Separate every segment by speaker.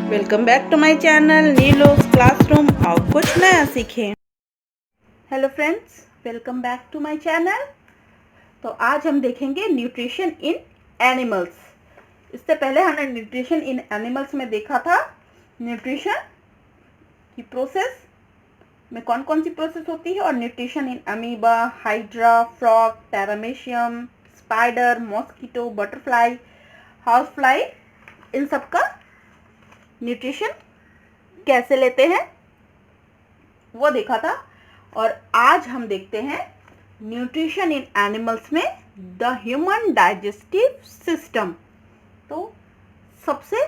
Speaker 1: Welcome back to my channel Neelo's classroom. और कुछ नया सीखें। Hello friends, welcome back to my channel. तो आज हम देखेंगे न्यूट्रिशन इन एनिमल्स। इससे पहले हमने न्यूट्रिशन इन एनिमल्स में देखा था न्यूट्रिशन की प्रोसेस में कौन कौन सी प्रोसेस होती है, और nutrition in amoeba, hydra, frog, paramecium, spider, mosquito, butterfly, house fly, इन सब का न्यूट्रिशन कैसे लेते हैं वो देखा था। और आज हम देखते हैं न्यूट्रिशन इन एनिमल्स में द ह्यूमन डाइजेस्टिव सिस्टम। तो सबसे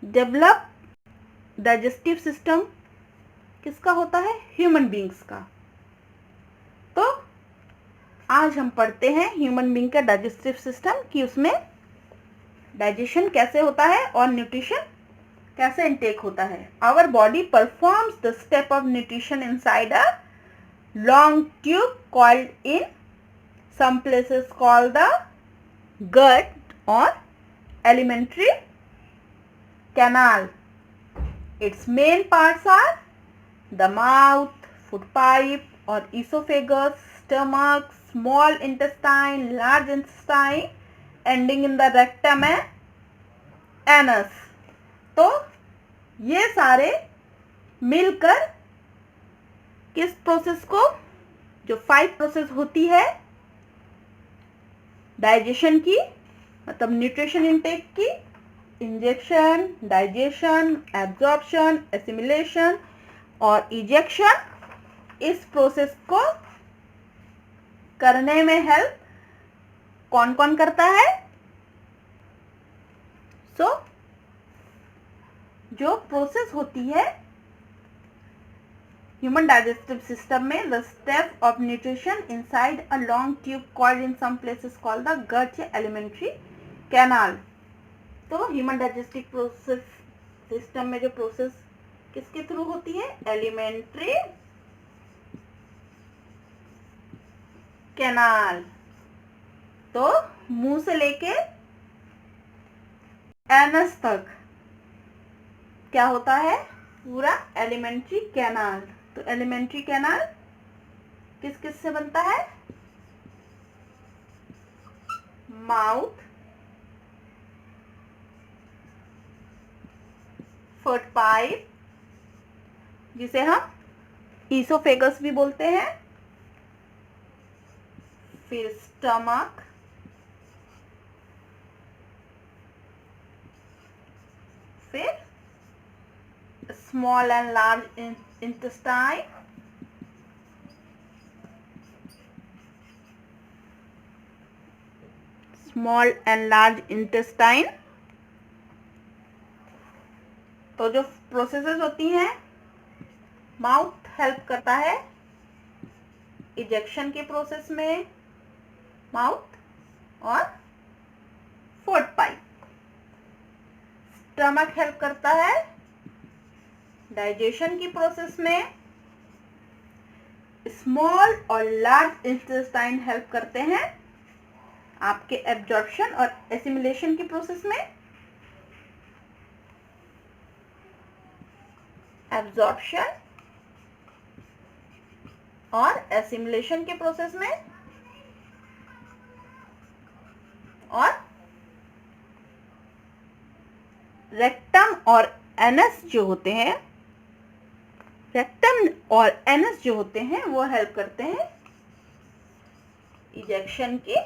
Speaker 1: डेवलप डाइजेस्टिव सिस्टम किसका होता है? ह्यूमन बींग्स का। तो आज हम पढ़ते हैं ह्यूमन बींग का डाइजेस्टिव सिस्टम कि उसमें डाइजेशन कैसे होता है और न्यूट्रिशन कैसे इनटेक होता है। Our body performs the step of nutrition inside a long tube called in some places called the gut or alimentary canal. Its main parts are the mouth, food pipe or esophagus, stomach, small intestine, large intestine, ending in the rectum and anus. तो ये सारे मिलकर किस process को, जो 5 process होती है digestion की, मतलब न्यूट्रिशन इनटेक की, इंजेक्शन, डाइजेशन, एब्जॉर्प्शन, एसिमिलेशन और इजेक्शन, इस प्रोसेस को करने में हेल्प कौन कौन करता है? जो प्रोसेस होती है ह्यूमन डाइजेस्टिव सिस्टम में, the step of nutrition inside a long tube called in some places called the gut या एलिमेंट्री कैनाल। तो ह्यूमन डाइजेस्टिव प्रोसेस सिस्टम में जो प्रोसेस किसके थ्रू होती है? Alimentary canal. तो मुंह से लेके एनस तक क्या होता है? पूरा एलिमेंट्री कैनाल। तो एलिमेंट्री कैनाल किस किस से बनता है? माउथ, फूड पाइप जिसे हम ईसोफेगस भी बोलते हैं, फिर स्टमक, फिर small and large intestine, small and large intestine। तो जो प्रोसेसेस होती हैं, माउथ हेल्प करता है इजेक्शन के प्रोसेस में, माउथ और फूड पाइप। स्टमक हेल्प करता है डाइजेशन की प्रोसेस में, स्मॉल और लार्ज इंटेस्टाइन हेल्प करते हैं आपके एब्जॉर्प्शन और एसिमिलेशन की प्रोसेस में। एब्जॉर्प्शन और एसिमिलेशन के प्रोसेस में, और रेक्टम और एनस जो होते हैं, रेक्टम और एनस जो होते हैं वो हेल्प करते हैं इजेक्शन के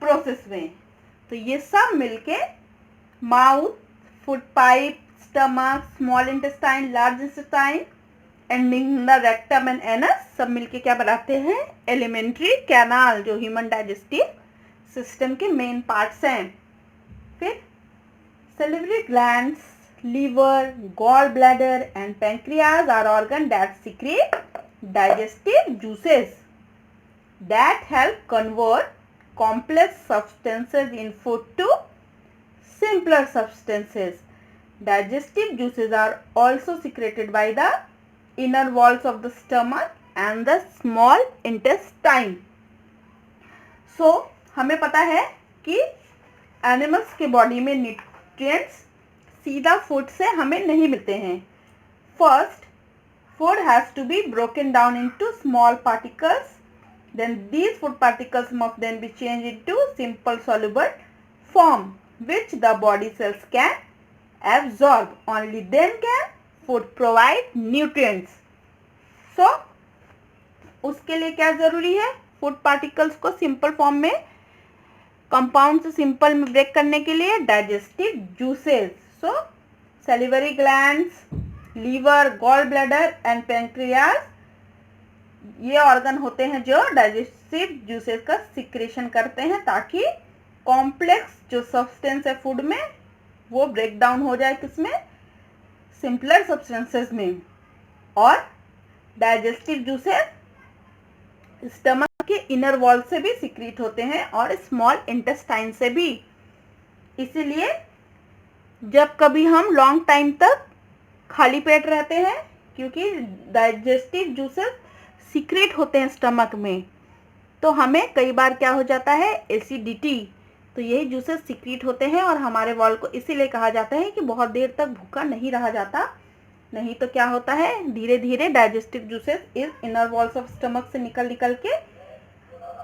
Speaker 1: प्रोसेस में। तो ये सब मिलके mouth, food pipe, stomach, small intestine, large intestine, ending the rectum and anus, सब मिलके क्या बनाते हैं? एलिमेंट्री कैनाल, जो ह्यूमन डाइजेस्टिव सिस्टम के मेन पार्ट्स हैं। फिर salivary glands, liver, gallbladder and pancreas are organs that secrete digestive juices that help convert complex substances in food to simpler substances. Digestive juices are also secreted by the inner walls of the stomach and the small intestine. So, हमें पता है कि animals के body में nutrients सीधा food से हमें नहीं मिलते हैं। First, food has to be broken down into small particles. Then these food particles must then be changed into simple soluble form which the body cells can absorb. Only then can food provide nutrients. So उसके लिए क्या ज़रूरी है? Food particles को simple form में, compound से simple में break करने के लिए digestive juices. So salivary glands, liver, gall bladder and pancreas, ये ऑर्गन होते हैं जो डाइजेस्टिव जूसेस का सिक्रेशन करते हैं ताकि कॉम्प्लेक्स जो सब्सटेंस है फूड में वो ब्रेक डाउन हो जाए, किसमें? सिंपलर सब्सटेंसेस में। और डाइजेस्टिव जूसेस स्टमक के इनर वॉल से भी सिक्रीट होते हैं और स्मॉल इंटेस्टाइन से भी। इसीलिए जब कभी हम लॉन्ग टाइम तक खाली पेट रहते हैं, क्योंकि डाइजेस्टिव जूसेस सीक्रेट होते हैं स्टमक में, तो हमें कई बार क्या हो जाता है? एसिडिटी। तो यही जूसेस सीक्रेट होते हैं और हमारे वॉल को इसीलिए कहा जाता है कि बहुत देर तक भूखा नहीं रहा जाता, नहीं तो क्या होता है? धीरे धीरे डाइजेस्टिव जूसेस इस इनर वॉल्स ऑफ स्टमक से निकल के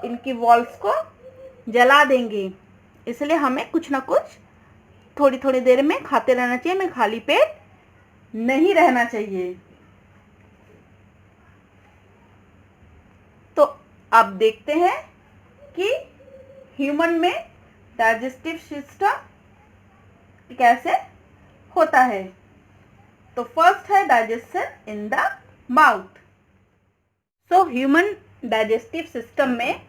Speaker 1: इनकी वॉल्स को जला देंगे। इसलिए हमें कुछ ना कुछ थोड़ी थोड़ी देर में खाते रहना चाहिए, हमें खाली पेट नहीं रहना चाहिए। तो अब देखते हैं कि ह्यूमन में डाइजेस्टिव सिस्टम कैसे होता है। तो फर्स्ट है digestion in the mouth. So human digestive system में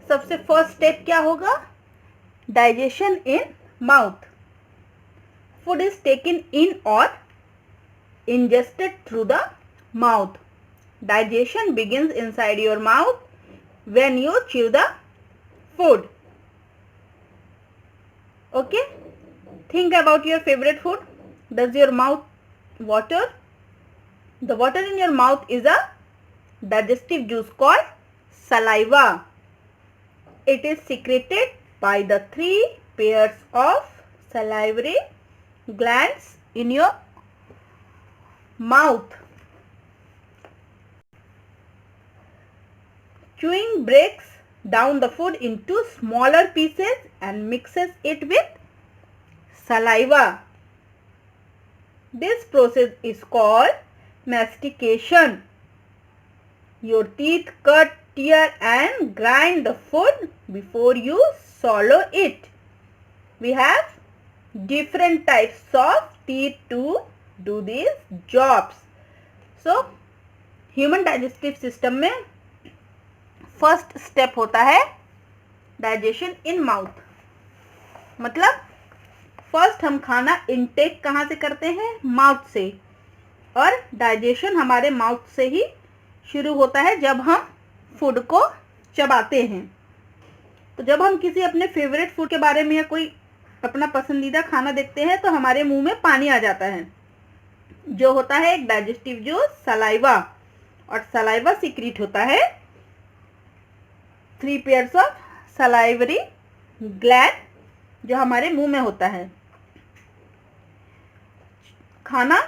Speaker 1: सबसे फर्स्ट स्टेप क्या होगा? Digestion in mouth. Food is taken in और ingested through the mouth. Digestion begins inside your mouth when you chew the food. Okay? Think about your favorite food. Does your mouth water? The water in your mouth is a digestive juice called saliva. It is secreted by the 3 pairs of salivary glands in your mouth. Chewing breaks down the food into smaller pieces and mixes it with saliva. This process is called mastication. Your teeth cut, tear and grind the food before you swallow it. We have different types of teeth to do these jobs. So human digestive system में first step होता है digestion in mouth. मतलब first हम खाना intake कहाँ से करते हैं? माउथ से। और डाइजेशन हमारे माउथ से ही शुरू होता है जब हम फूड को चबाते हैं। तो जब हम किसी अपने फेवरेट फूड के बारे में या कोई अपना पसंदीदा खाना देखते हैं तो हमारे मुंह में पानी आ जाता है, जो होता है एक डाइजेस्टिव जूस सलाइवा। और सलाइवा सीक्रेट होता है 3 पेयर्स ऑफ सलाइवरी ग्लैंड जो हमारे मुंह में होता है। खाना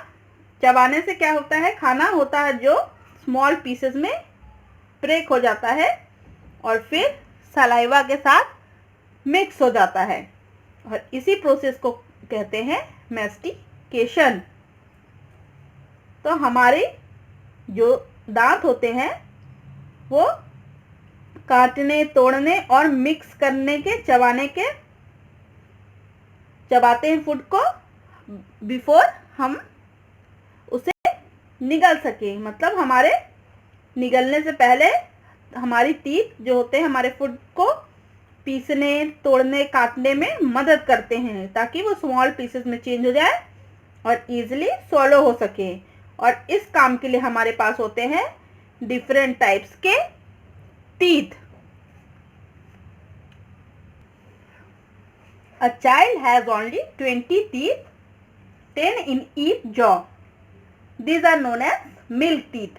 Speaker 1: चबाने से क्या होता है? खाना होता है जो स्मॉल पीसेस में ब्रेक हो जाता है और फिर सलाइवा के साथ मिक्स हो जाता है और इसी प्रोसेस को कहते हैं मैस्टिकेशन। तो हमारे जो दांत होते हैं वो काटने, तोड़ने और मिक्स करने के, चबाते हैं फूड को बिफोर हम उसे निगल सके। मतलब हमारे निगलने से पहले हमारी टीथ जो होते हैं हमारे फूड को पीसने, तोड़ने, काटने में मदद करते हैं ताकि वो स्मॉल पीसेस में चेंज हो जाए और इजीली स्वॉलो हो सके। और इस काम के लिए हमारे पास होते हैं डिफरेंट टाइप्स के teeth. A child has only 20 teeth, 10 in each jaw. These are known as milk teeth.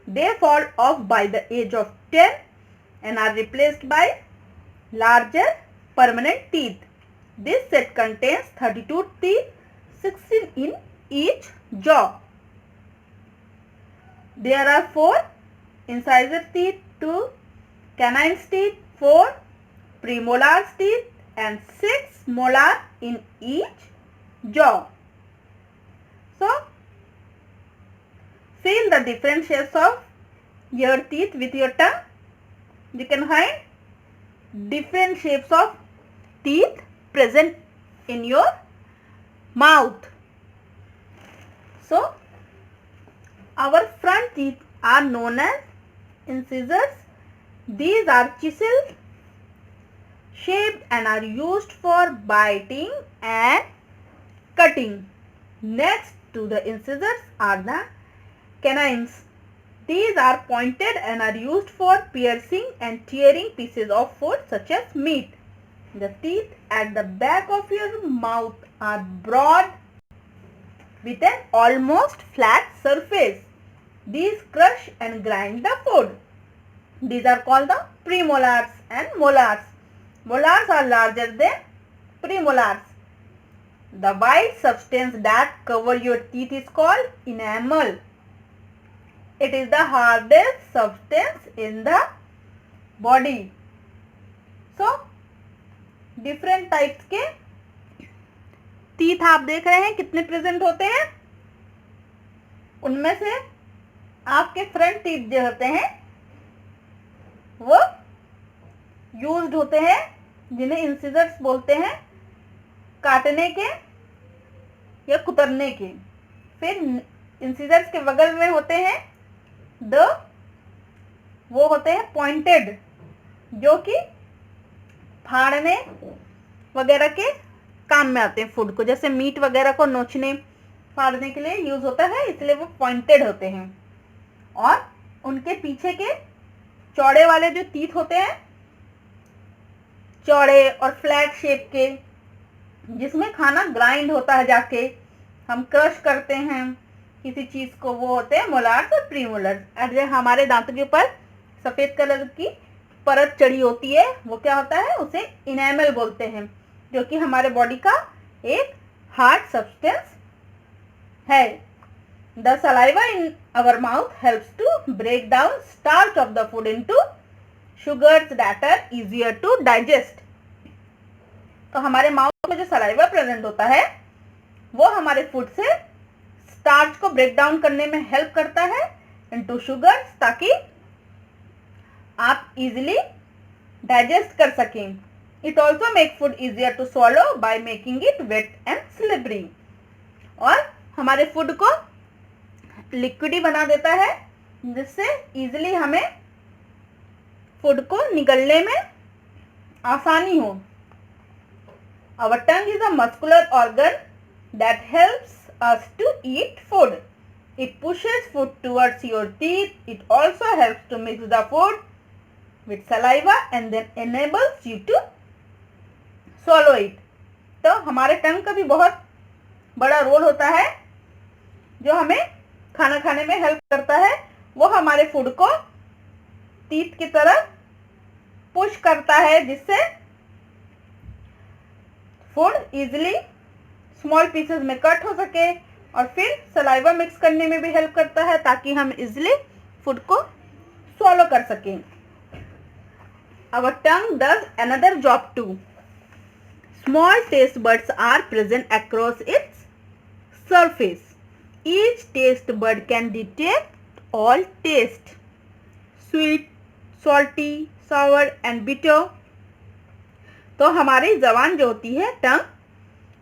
Speaker 1: They fall off by the age of 10 and are replaced by larger permanent teeth. This set contains 32 teeth. 16 in each jaw. There are 4 incisor teeth, 2 canine teeth, 4 premolar teeth and 6 molar in each jaw. So, feel the different shapes of your teeth with your tongue. You can find different shapes of teeth present in your mouth. So, our front teeth are known as incisors. These are chisel shaped and are used for biting and cutting. Next to the incisors are the canines. These are pointed and are used for piercing and tearing pieces of food such as meat. The teeth at the back of your mouth are broad with an almost flat surface. These crush and grind the food. These are called the premolars and molars. Molars are larger than premolars. The white substance that cover your teeth is called enamel. It is the hardest substance in the body. So, different types के teeth आप देख रहे हैं कितने present होते हैं. उनमें से आपके फ्रंट टीथ जो होते हैं वो यूज्ड होते हैं, जिन्हें इंसिजर्स बोलते हैं, काटने के या कुतरने के. फिर इंसिजर्स के बगल में होते हैं वो होते हैं पॉइंटेड, जो कि फाड़ने वगैरह के काम में आते हैं. फूड को, जैसे मीट वगैरह को नोचने फाड़ने के लिए यूज होता है, इसलिए वो पॉइंटेड होते हैं. और उनके पीछे के चौड़े वाले जो टीथ होते हैं, चौड़े और फ्लैट शेप के, जिसमें खाना ग्राइंड होता है, जाके हम क्रश करते हैं किसी चीज को, वो होते हैं मोलार्स और प्रीमोलर्स. और जो हमारे दांतों के ऊपर सफेद कलर की परत चढ़ी होती है, वो क्या होता है, उसे इनेमल बोलते हैं, जो कि हमारे बॉडी का एक हार्ड सब्सटेंस है. The saliva in our mouth helps to break down starch of the food into sugars that are easier to digest. तो हमारे माउथ में जो सलाइवा प्रेजेंट होता है वो हमारे फूड से स्टार्च को ब्रेक डाउन करने में हेल्प करता है इनटू शुगर्स, ताकि आप इजीली डाइजेस्ट कर सकें. It also make food easier to swallow by making it wet and slippery. और हमारे फूड को लिक्विडी बना देता है, जिससे इजीली हमें फूड को निगलने में आसानी हो. Our tongue is a muscular organ that helps us to eat food. It pushes food towards your teeth. It also helps to mix the food with saliva and then enables you to swallow it. तो हमारे टंग का भी बहुत बड़ा role होता है, जो हमें खाना खाने में हेल्प करता है. वो हमारे फूड को टीथ की तरह पुश करता है, जिससे फूड इजीली स्मॉल पीसेस में कट हो सके, और फिर सलाइवा मिक्स करने में भी हेल्प करता है, ताकि हम इजीली फूड को स्वॉलो कर सकें. Our tongue does another job too. Small taste buds are present across its surface. Each taste bud can detect all taste: sweet, salty, sour and bitter. तो हमारी जबान जो होती है, टंग,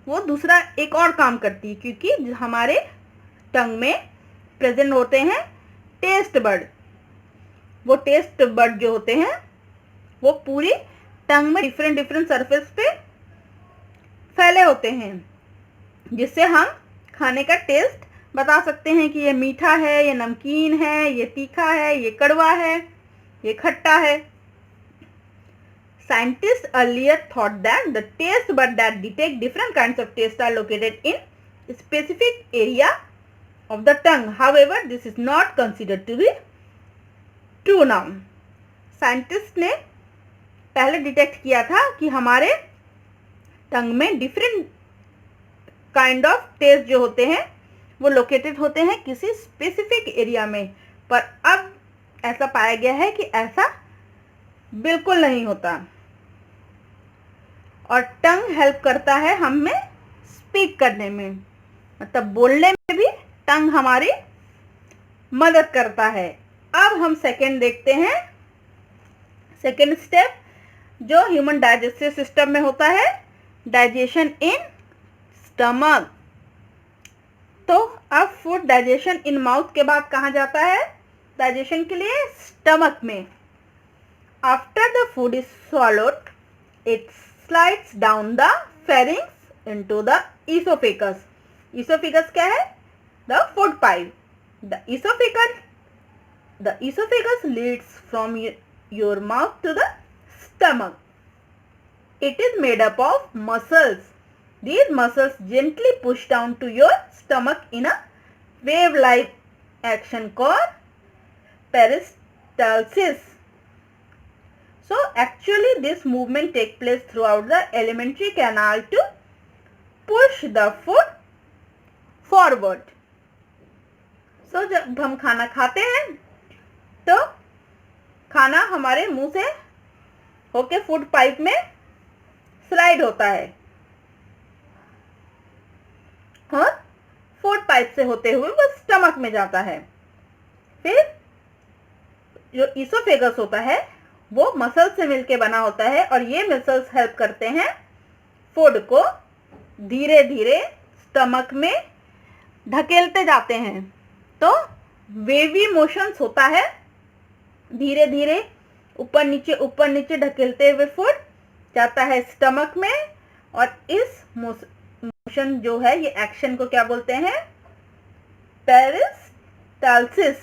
Speaker 1: वो दूसरा एक और काम करती है, क्योंकि हमारे टंग में प्रेजेंट होते हैं टेस्ट बड. वो टेस्ट बड जो होते हैं वो पूरी टंग में डिफरेंट डिफरेंट सरफेस पे फैले होते हैं, जिससे हम खाने का टेस्ट बता सकते हैं कि ये मीठा है, ये नमकीन है, ये तीखा है, ये कड़वा है, ये खट्टा है. Scientists earlier thought that the taste buds that detect different kinds of taste are located in a specific area of the tongue. However, this is not considered to be true now. Scientists ने पहले detect किया था कि हमारे टंग में different kind of test जो होते हैं वो लोकेटेड होते हैं किसी स्पेसिफिक एरिया में, पर अब ऐसा पाया गया है कि ऐसा बिल्कुल नहीं होता। और टंग हेल्प करता है हमें स्पीक करने में, मतलब बोलने में भी टंग हमारी मदद करता है। अब हम सेकंड देखते हैं, सेकंड स्टेप जो ह्यूमन डाइजेस्टिव सिस्टम में होता है, डाइजेशन इन स्टमक। तो अब फूड डाइजेशन इन माउथ के बाद कहाँ जाता है डाइजेशन के लिए? स्टमक में। After the food is swallowed, it slides down the pharynx into the esophagus. Esophagus क्या है? The food pipe. The esophagus leads from your mouth to the stomach. It is made up of muscles. These muscles gently push down to your stomach in a wave-like action called peristalsis. So actually this movement takes place throughout the alimentary canal to push the food forward. So जब हम खाना खाते हैं तो खाना हमारे मुंह से होके फूड पाइप में स्लाइड होता है और फूड पाइप से होते हुए वो स्टमक में जाता है। फिर जो इसोफेगस होता है वो मसल से मिलके बना होता है और ये मसल्स हेल्प करते हैं फूड को धीरे धीरे स्टमक में ढकेलते जाते हैं। तो वेवी मोशंस होता है, धीरे धीरे ऊपर नीचे ढकेलते हुए फूड जाता है स्टमक में। और इस मोशन जो है ये एक्शन को क्या बोलते हैं? पेरिस्टाल्सिस।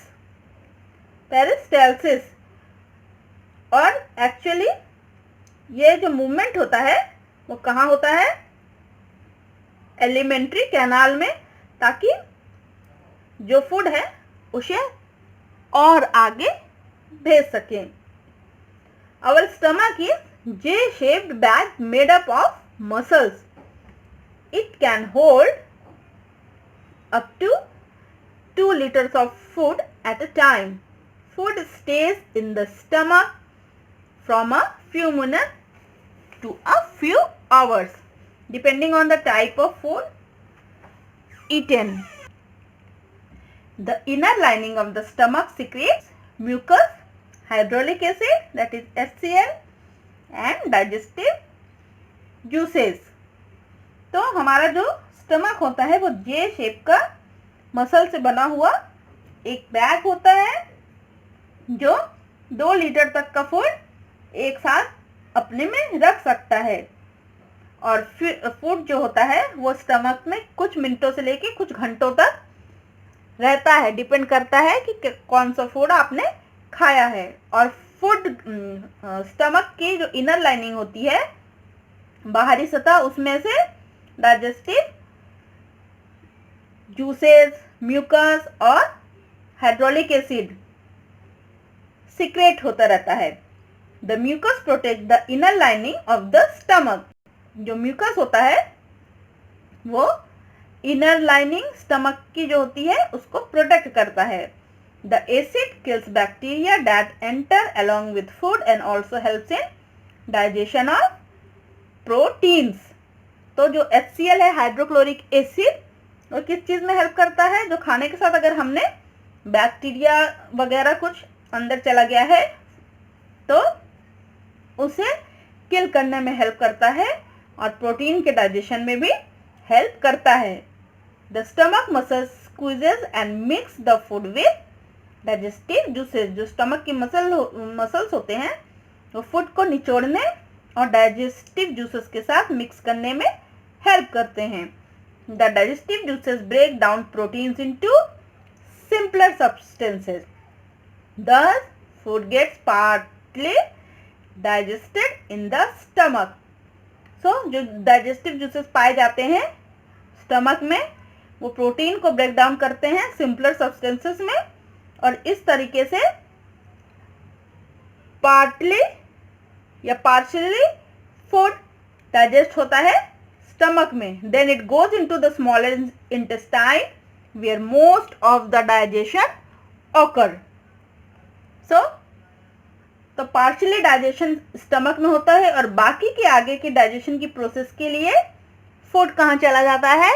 Speaker 1: पेरिस्टाल्सिस। और एक्चुअली ये जो मूवमेंट होता है वो कहाँ होता है? एलिमेंट्री कैनाल में, ताकि जो फूड है उसे और आगे भेज सकें। Our stomach is J-shaped bag made up of muscles. It can hold up to 2 liters of food at a time. Food stays in the stomach from a few minutes to a few hours, depending on the type of food eaten. The inner lining of the stomach secretes mucus, hyaluronic acid, that is HCl, and digestive juices. तो हमारा जो stomach होता है वो जे shape का muscle से बना हुआ एक बैग होता है जो 2 लीटर तक का फूड एक साथ अपने में रख सकता है। और फिर फूड जो होता है वो स्टमक में कुछ मिनटों से लेके कुछ घंटों तक रहता है, डिपेंड करता है कि कौन सा फूड आपने खाया है। और फूड स्टमक की जो इनर लाइनिंग होती है, बाहरी सतह, उसमें से डाइजेस्टिव जूसेस, म्यूकस और हाइड्रोलिक एसिड सीक्रेट होता रहता है। The mucus protect the inner lining of the stomach. जो म्यूकस होता है वो इनर लाइनिंग स्टमक की जो होती है उसको प्रोटेक्ट करता है। The acid kills bacteria that enter along with food and also helps in digestion of proteins. तो जो HCl है, हाइड्रोक्लोरिक एसिड, वो किस चीज़ में हेल्प करता है? जो खाने के साथ अगर हमने बैक्टीरिया वगैरह कुछ अंदर चला गया है तो उसे किल करने में हेल्प करता है और प्रोटीन के डाइजेशन में भी हेल्प करता है। The stomach muscles squeezes and mix the food with digestive juices. जो स्टमक की मसल्स होते हैं वो फूड को निचोड़ने और डाइजेस्टिव जूसेस के साथ मिक्स करने में हेल्प करते हैं। The digestive juices break down proteins into simpler substances, thus food gets partly digested in the stomach. So जो डाइजेस्टिव जूसेस पाए जाते हैं स्टमक में वो प्रोटीन को ब्रेक डाउन करते हैं सिंपलर सब्सटेंसेस में और इस तरीके से पार्टली या पार्शियली फूड डाइजेस्ट होता है स्टमक में, then it goes into the smaller intestine where most of the digestion occur. So तो पार्शियली डाइजेशन स्टमक में होता है और बाकी के आगे की डाइजेशन की प्रोसेस के लिए फूड कहाँ चला जाता है?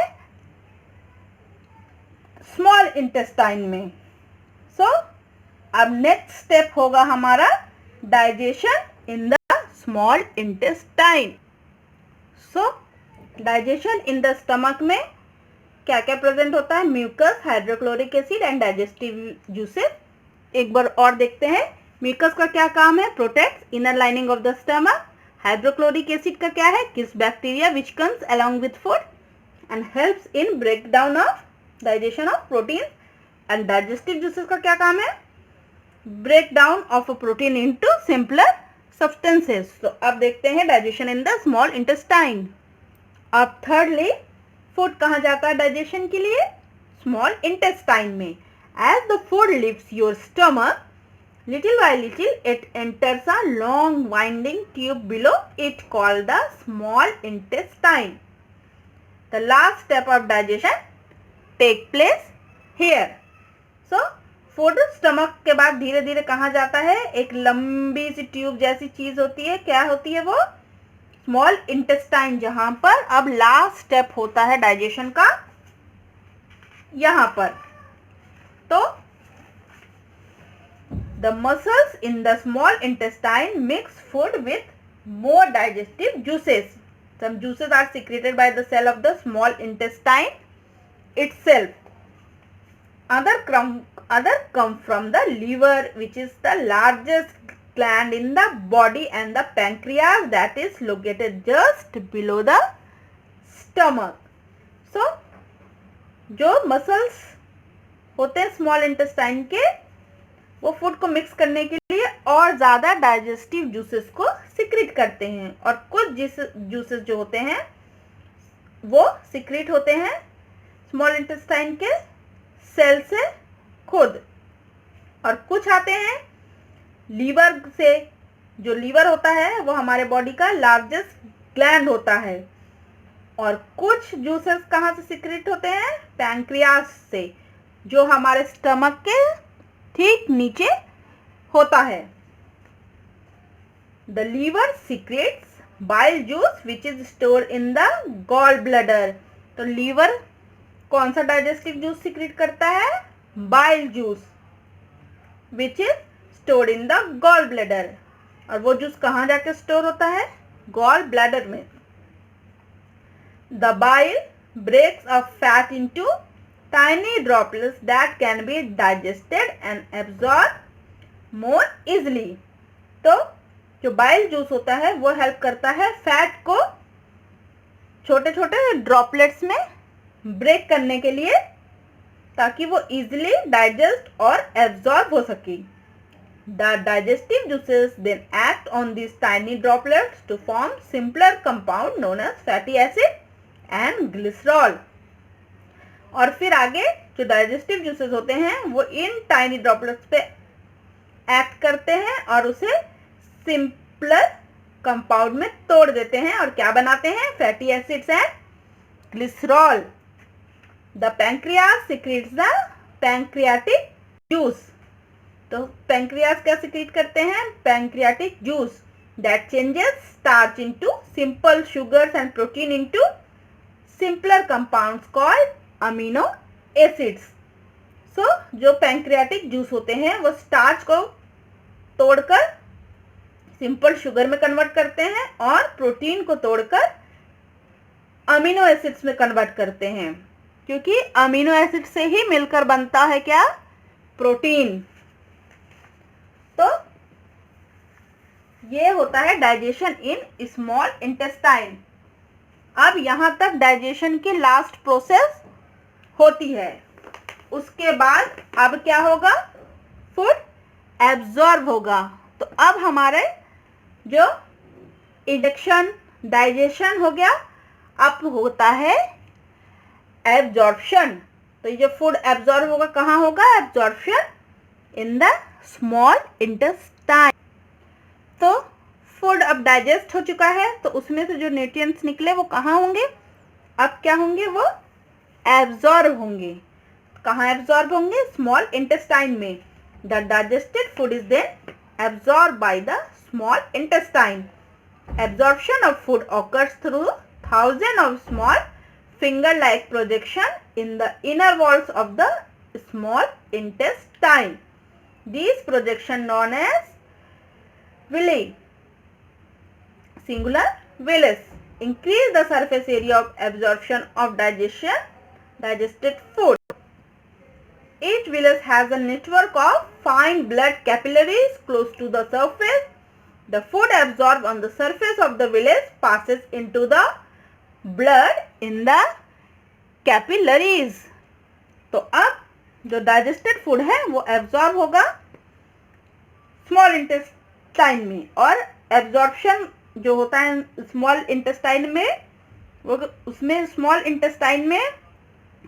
Speaker 1: स्मॉल इंटेस्टाइन में। सो अब नेक्स्ट स्टेप होगा हमारा digestion in the small intestine. So digestion in the stomach में क्या क्या प्रेजेंट होता है? Mucus, hydrochloric acid and digestive juices. एक बार और देखते हैं। म्यूकस का क्या काम है? Protect inner lining of the stomach. Hydrochloric acid का क्या है? Kills bacteria which comes along with food and helps in break down of digestion of protein. And digestive juices का क्या काम है? Break down of a protein into simpler substances. तो अब देखते हैं digestion in the small intestine. अब thirdly food कहाँ जाता है डाइजेशन के लिए? स्मॉल इंटेस्टाइन में। As the food leaves your stomach, little by little it enters a long winding tube below it called the small intestine. The last step of digestion take place here. So food stomach के बाद धीरे धीरे कहाँ जाता है? एक लंबी सी tube जैसी चीज होती है। क्या होती है वो? स्मॉल इंटेस्टाइन, जहां पर अब लास्ट स्टेप होता है डाइजेशन का, यहां पर। तो the muscles in the small intestine mix food with more digestive juices. Some juices are secreted by the cell of the small intestine itself. Other come from the liver, which is the largest gland in the body, and the pancreas that is located just below the stomach. So, जो muscles होते हैं small intestine के, वो food को mix करने के लिए और ज़्यादा डाइजेस्टिव जूसेस को सिक्रीट करते हैं, और कुछ जूसेस जो होते हैं वो सिक्रीट होते हैं स्मॉल इंटेस्टाइन के सेल से खुद, और कुछ आते हैं लीवर से। जो लीवर होता है वो हमारे बॉडी का लार्जेस्ट ग्लैंड होता है। और कुछ जूसेस कहाँ से सिक्रीट होते हैं? पैंक्रियास से, जो हमारे स्टमक के ठीक नीचे होता है। The liver secretes bile juice which is store in the gall bladder. तो लीवर कौन सा डाइजेस्टिव जूस सीक्रेट करता है? Bile juice which is store in the gall bladder. और वो जूस कहाँ जाके स्टोर होता है? गॉल ब्लैडर में। The bile breaks a fat into tiny droplets that can be digested and absorbed more easily. तो जो बाइल जूस होता है वो हेल्प करता है फैट को छोटे छोटे ड्रॉपलेट्स में ब्रेक करने के लिए, ताकि वो इजीली डाइजेस्ट और एब्जॉर्ब हो सके। The digestive juices then act on these tiny droplets to form simpler compound known as fatty acid and glycerol. और फिर आगे जो डाइजेस्टिव जूसेस होते हैं वो इन टाइनी ड्रॉपलेट्स पे एक्ट करते हैं और उसे सिंपलर कंपाउंड में तोड़ देते हैं, और क्या बनाते हैं? Fatty acids and glycerol. The pancreas secretes the pancreatic juice. तो पैंक्रियास क्या सिक्रीट करते हैं? Pancreatic juice that changes starch into simple sugars and protein into simpler compounds called amino acids. So जो पैंक्रियाटिक जूस होते हैं वो starch को तोड़कर सिंपल शुगर में कन्वर्ट करते हैं और प्रोटीन को तोड़कर अमीनो एसिड्स में कन्वर्ट करते हैं, क्योंकि अमीनो एसिड से ही मिलकर बनता है क्या? प्रोटीन। तो ये होता है डाइजेशन इन स्मॉल इंटेस्टाइन। अब यहां तक डाइजेशन की लास्ट प्रोसेस होती है। उसके बाद अब क्या होगा? फूड एब्जॉर्ब होगा। तो अब हमारे जो इंजेक्शन डाइजेशन हो गया, अब होता है एब्जॉर्प्शन। तो ये जो फूड एब्जॉर्ब होगा कहाँ होगा? Absorption in the small intestine. तो फूड अब डाइजेस्ट हो चुका है, तो उसमें से जो न्यूट्रिएंट्स निकले वो कहाँ होंगे? अब क्या होंगे, वो एब्जॉर्ब होंगे। कहाँ एब्जॉर्ब होंगे? स्मॉल इंटेस्टाइन में। The digested food is then absorb by the small intestine. Absorption of food occurs through thousands of small finger-like projections in the inner walls of the small intestine. These projections known as villi, singular villus, increase the surface area of absorption of digested food. Each villus has a network of fine blood capillaries close to the surface. The food absorbed on the surface of the villus passes into the blood in the capillaries. तो अब जो digested food है वो absorb होगा small intestine में, और absorption जो होता है स्मॉल इंटेस्टाइन में, वो उसमें स्मॉल इंटेस्टाइन में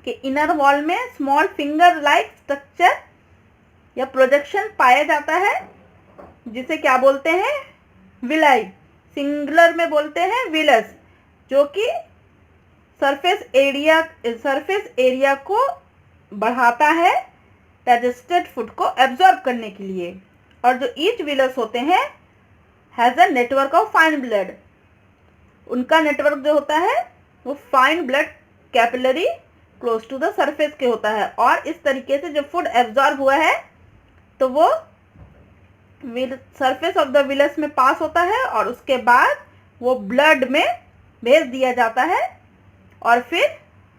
Speaker 1: के इनर वॉल में स्मॉल फिंगर लाइक स्ट्रक्चर या प्रोजेक्शन पाया जाता है, जिसे क्या बोलते हैं? विलाई। सिंगुलर में बोलते हैं विलस, जो कि सरफेस एरिया को बढ़ाता है डाइजेस्टेड फूड को एब्जॉर्ब करने के लिए। और जो ईच विलस होते हैं has a network of fine blood, उनका नेटवर्क जो होता है वो fine blood capillary close to the surface के होता है। और इस तरीके से जब फूड एब्जॉर्ब हुआ है तो वो सरफेस ऑफ द विलस में पास होता है और उसके बाद वो ब्लड में भेज दिया जाता है, और फिर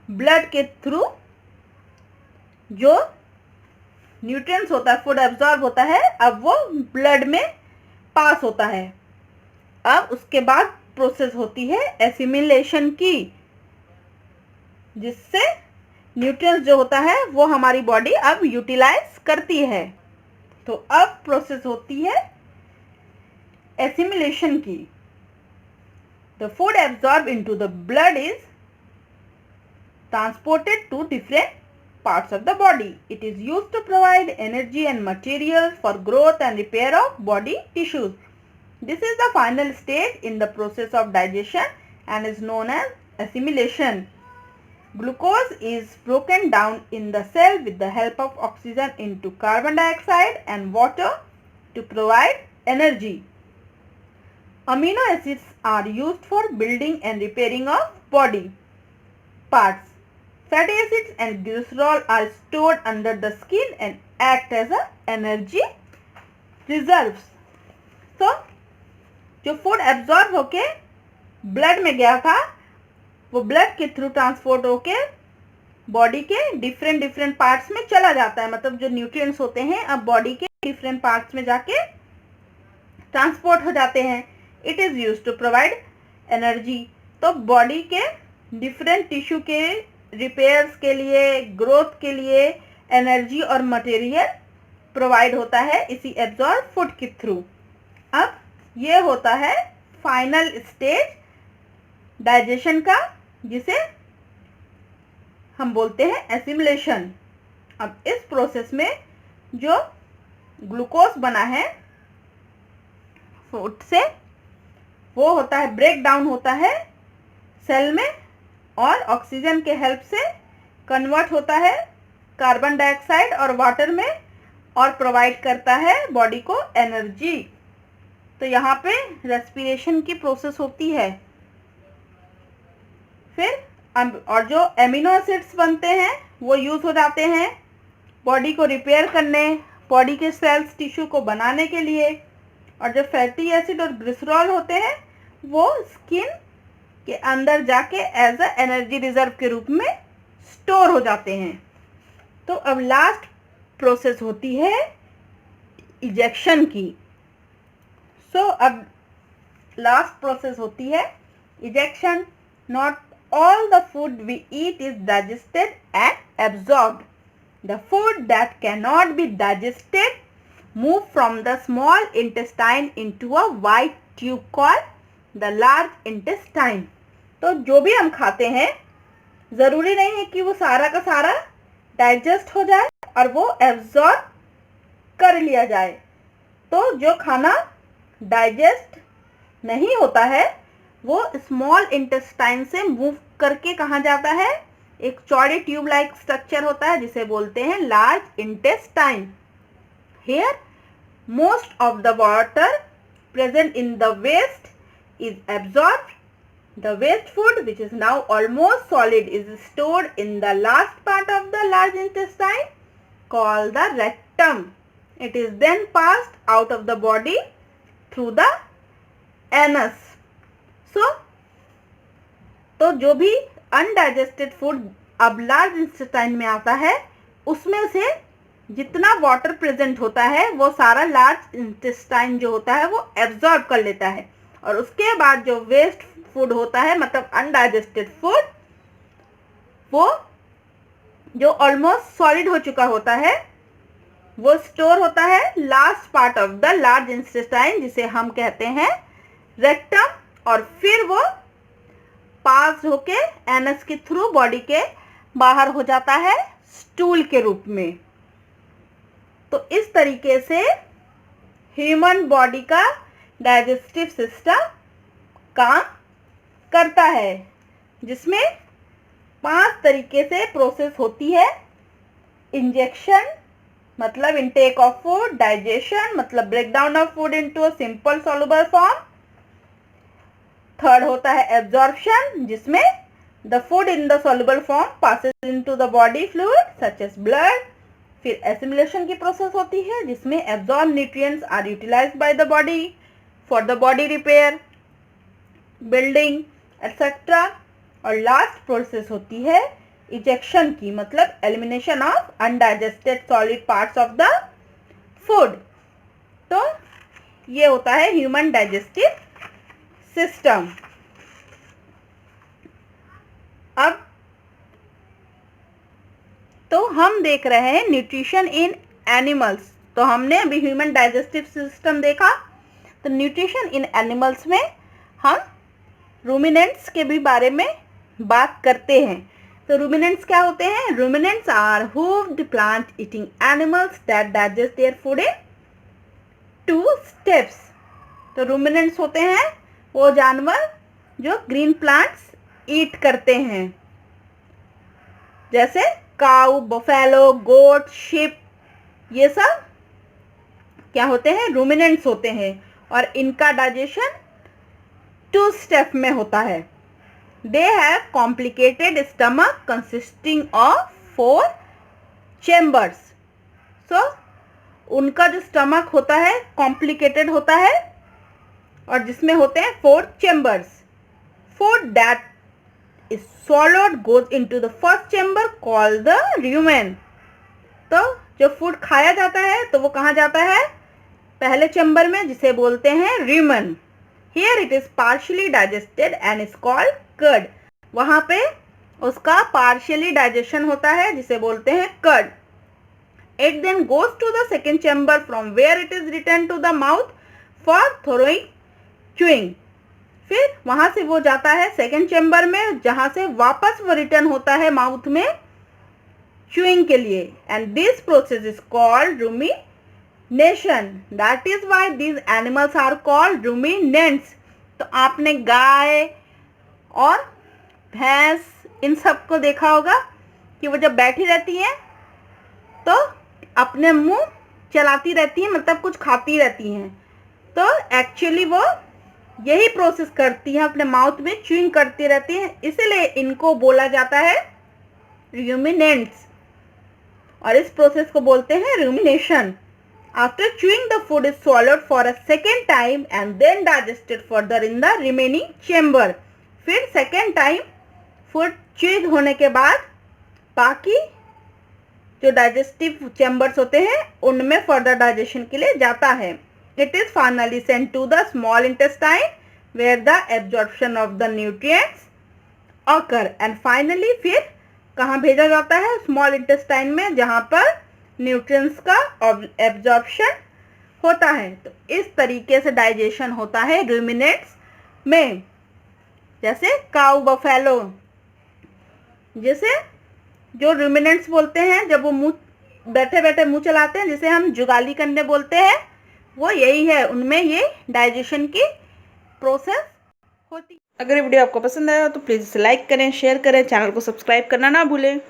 Speaker 1: ब्लड के थ्रू जो न्यूट्रिएंट्स होता है, फूड एब्जॉर्ब होता है, अब वो ब्लड में पास होता है। अब उसके बाद प्रोसेस होती है एसिमिलेशन की, जिससे न्यूट्रिएंट्स जो होता है वो हमारी बॉडी अब यूटिलाइज करती है। तो अब प्रोसेस होती है एसिमिलेशन की। The food absorb into the blood is transported to different parts of the body. It is used to provide energy and materials for growth and repair of body tissues. This is the final stage in the process of digestion and is known as assimilation. Glucose is broken down in the cell with the help of oxygen into carbon dioxide and water to provide energy. Amino acids are used for building and repairing of body parts. Fatty acids and glycerol are stored under the skin and act as a energy reserves. So, जो food absorb होके blood में गया था वो blood के through transport होके body के different parts में चला जाता है। मतलब जो न्यूट्रिएंट्स होते हैं अब बॉडी के डिफरेंट पार्ट्स में जाके ट्रांसपोर्ट हो जाते हैं। It is use to provide energy. तो बॉडी के डिफरेंट टिश्यू के रिपेयर्स के लिए, ग्रोथ के लिए एनर्जी और मटेरियल प्रोवाइड होता है इसी एब्जॉर्ब फूड के थ्रू। अब ये होता है फाइनल स्टेज डाइजेशन का, जिसे हम बोलते हैं एसिमिलेशन। अब इस प्रोसेस में जो ग्लूकोज बना है फूड से वो होता है ब्रेक डाउन होता है सेल में और ऑक्सीजन के हेल्प से कन्वर्ट होता है कार्बन डाइऑक्साइड और वाटर में और प्रोवाइड करता है बॉडी को एनर्जी। तो यहाँ पे रेस्पिरेशन की प्रोसेस होती है। फिर और जो एमिनो एसिड्स बनते हैं वो यूज़ हो जाते हैं बॉडी को रिपेयर करने, बॉडी के सेल्स टिश्यू को बनाने के लिए। और जो फैटी एसिड और ग्लिसरॉल होते हैं वो स्किन के अंदर जाके एज अ एनर्जी रिजर्व के रूप में स्टोर हो जाते हैं। तो अब लास्ट प्रोसेस होती है इजेक्शन की। सो अब लास्ट प्रोसेस होती है egestion. Not all the food we eat is digested and absorbed. The food that can not be digested move from the small intestine into a wide tube called the large intestine. तो जो भी हम खाते हैं ज़रूरी नहीं है कि वो सारा का सारा डाइजेस्ट हो जाए और वो एब्जॉर्ब कर लिया जाए। तो जो खाना डाइजेस्ट नहीं होता है वो स्मॉल इंटेस्टाइन से मूव करके कहाँ जाता है, एक चौड़े ट्यूब लाइक स्ट्रक्चर होता है जिसे बोलते हैं large intestine. Here most of the water present in the waste is absorbed. The waste food, which is now almost solid, is stored in the last part of the large intestine called the rectum. It is then passed out of the body through the anus. So, तो जो भी undigested food अब large intestine में आता है उसमें से जितना वाटर प्रेजेंट होता है वो सारा लार्ज इंटेस्टाइन जो होता है वो एब्जॉर्ब कर लेता है, और उसके बाद जो वेस्ट फूड होता है मतलब अनडाइजेस्टेड फूड, वो जो ऑलमोस्ट सॉलिड हो चुका होता है वो स्टोर होता है last part of the large intestine जिसे हम कहते हैं रेक्टम, और फिर वो पास होके एनस के थ्रू बॉडी के बाहर हो जाता है स्टूल के रूप में। तो इस तरीके से ह्यूमन बॉडी का डाइजेस्टिव सिस्टम काम करता है, जिसमें 5 तरीके से प्रोसेस होती है। इंजेक्शन मतलब इनटेक ऑफ फूड, डाइजेशन मतलब breakdown of food into a simple soluble form, third होता है एब्जॉर्प्शन जिसमें the food in the soluble form passes into the body fluid such as blood. फिर एसिमिलेशन की process होती है जिसमें absorb nutrients are utilized by the body for the body repair, building etcetera. और last process होती है egestion की मतलब elimination of undigested solid parts of the food. तो ये होता है ह्यूमन डाइजेस्टिव सिस्टम। अब तो हम देख रहे हैं न्यूट्रिशन इन एनिमल्स। तो हमने अभी ह्यूमन डाइजेस्टिव सिस्टम देखा, तो न्यूट्रिशन इन एनिमल्स में हम रूमिनेंट्स के भी बारे में बात करते हैं। तो रूमिनेंट्स क्या होते हैं? Ruminants are hoofed plant eating animals that digest their food in 2 steps. तो रूमिनेंट्स होते हैं वो जानवर जो ग्रीन प्लांट्स ईट करते हैं, जैसे काऊ, बफेलो, गोट, शिप, ये सब क्या होते हैं? रूमिनेंट्स होते हैं, और इनका डाइजेशन 2 स्टेप में होता है। They have complicated stomach consisting of 4 chambers. So उनका जो स्टमक होता है कॉम्प्लिकेटेड होता है और जिसमें होते हैं 4 chambers. Food that is swallowed goes into the first chamber called the rumen। तो जो फूड खाया जाता है तो वो कहाँ जाता है? पहले चेम्बर में, जिसे बोलते हैं rumen। Here it is partially digested and is called curd। वहाँ पे उसका partially digestion होता है जिसे बोलते हैं curd। It then goes to the second chamber from where it is returned to the mouth for thorough chewing। फिर वहां से वो जाता है सेकेंड चेम्बर में जहां से वापस वो रिटर्न होता है माउथ में च्यूइंग के लिए। And this process is called rumination. That is why these animals are called ruminants. तो आपने गाय और भैंस इन सबको देखा होगा कि वो जब बैठी रहती हैं तो अपने मुंह चलाती रहती हैं, मतलब कुछ खाती रहती हैं। तो एक्चुअली वो यही प्रोसेस करती हैं, अपने माउथ में च्यूइंग करती रहती हैं, इसलिए इनको बोला जाता है रूमिनेंट्स, और इस प्रोसेस को बोलते हैं rumination. After chewing the food is swallowed for a second time and then digested further in the remaining chamber. फिर सेकेंड टाइम फूड च्यूइंग होने के बाद बाकी जो डाइजेस्टिव चेम्बर्स होते हैं उनमें फर्दर डाइजेशन के लिए जाता है। It is finally sent to the small intestine where the absorption of the nutrients occur। And finally फिर कहाँ भेजा जाता है? स्मॉल इंटेस्टाइन में, जहाँ पर न्यूट्रिएंट्स का एब्जॉर्प्शन होता है। तो इस तरीके से डाइजेशन होता है रूमिनेंट्स में। जैसे काऊ, बफेलो, जैसे जो रूमिनेंट्स बोलते हैं जब वो मुंह बैठे बैठे मुंह चलाते हैं, जिसे हम जुगाली करने बोलते हैं, वो यही है, उनमें ये डाइजेशन की प्रोसेस होती है। अगर ये वीडियो आपको पसंद आया तो प्लीज़ इसे लाइक करें, शेयर करें, चैनल को सब्सक्राइब करना ना भूलें।